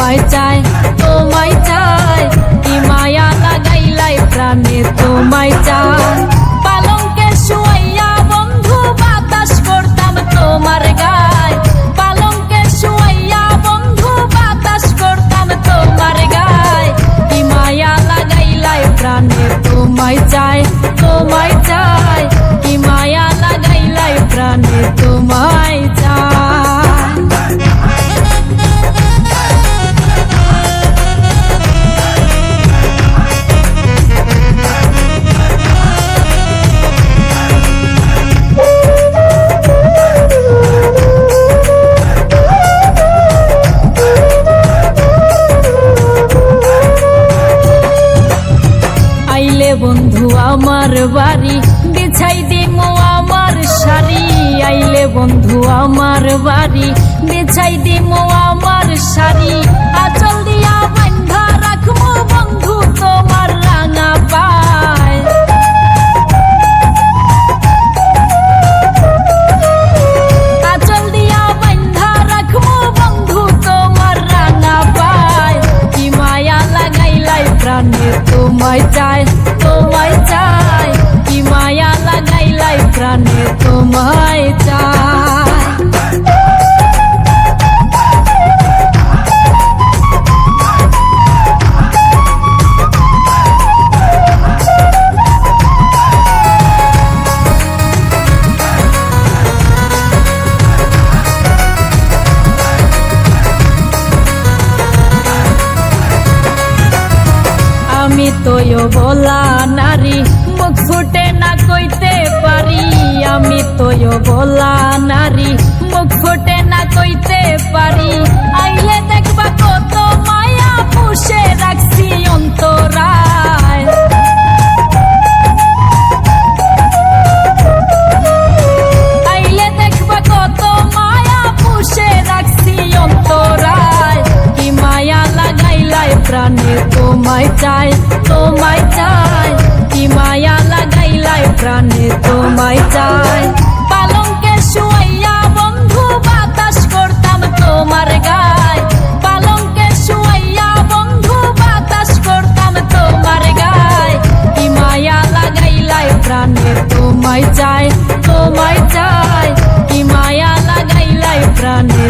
তোমায় চাই, তোমায় চাই, কি মায়া লাগাইলাই প্রাণে তোমায় চাই। পালঙ্কে শুয়াইয়া বন্ধু বাতাস করতাম তোমার গায়, পালঙ্কে শুয়াইয়া বন্ধু বাতাস করতাম তোমার গায়। কি মায়া লাগাইলাই প্রাণে তোমায় চাই, তোমায় চাই, কি মায়া লাগাইলাই প্রাণে তোমায় চাই। আইলে বন্ধু আমার বাড়ি বিছাই দিমু আমার শাড়ি, আইলে বন্ধু আমার বাড়ি বিছাই দিমু আমার শাড়ি। আঁচল দিয়া বান্ধা রাখমু বন্ধু তোমার রাঙা পায়, আঁচল দিয়া বান্ধা রাখমু বন্ধু তোমার রাঙা পায়। কি মায়া লাগাইলাই প্রাণে তোমায় চাই, তোমায় চাই, কি মায়া লাগাইলাই প্রাণে তোমায় চাই। আমি তোয় বলা নারী মুখ ফুটে না কইতে পারি, আমি তোয় বলা নারী মুখ ফুটে না কইতে পারি। আইলে দেখবা কত মায়া পুষে রাখছি অন্তরায়, আইলে দেখবা কত মায়া পুষে রাখছি অন্তরায়। কি মায়া লাগাইলাই প্রাণে তোমায় চাই, তোমায় চাই, কি মায়া লাগাইলাই প্রাণে তোমায় চাই। পালঙ্কে শুয়াইয়া বন্ধু বাতাস করতাম তোমার গায়, পালঙ্কে শুয়াইয়া বন্ধু বাতাস করতাম তোমার গায়। কি মায়া লাগাইলাই প্রাণে তোমায় চাই, তোমায় চাই, কি মায়া লাগাইলাই প্রাণে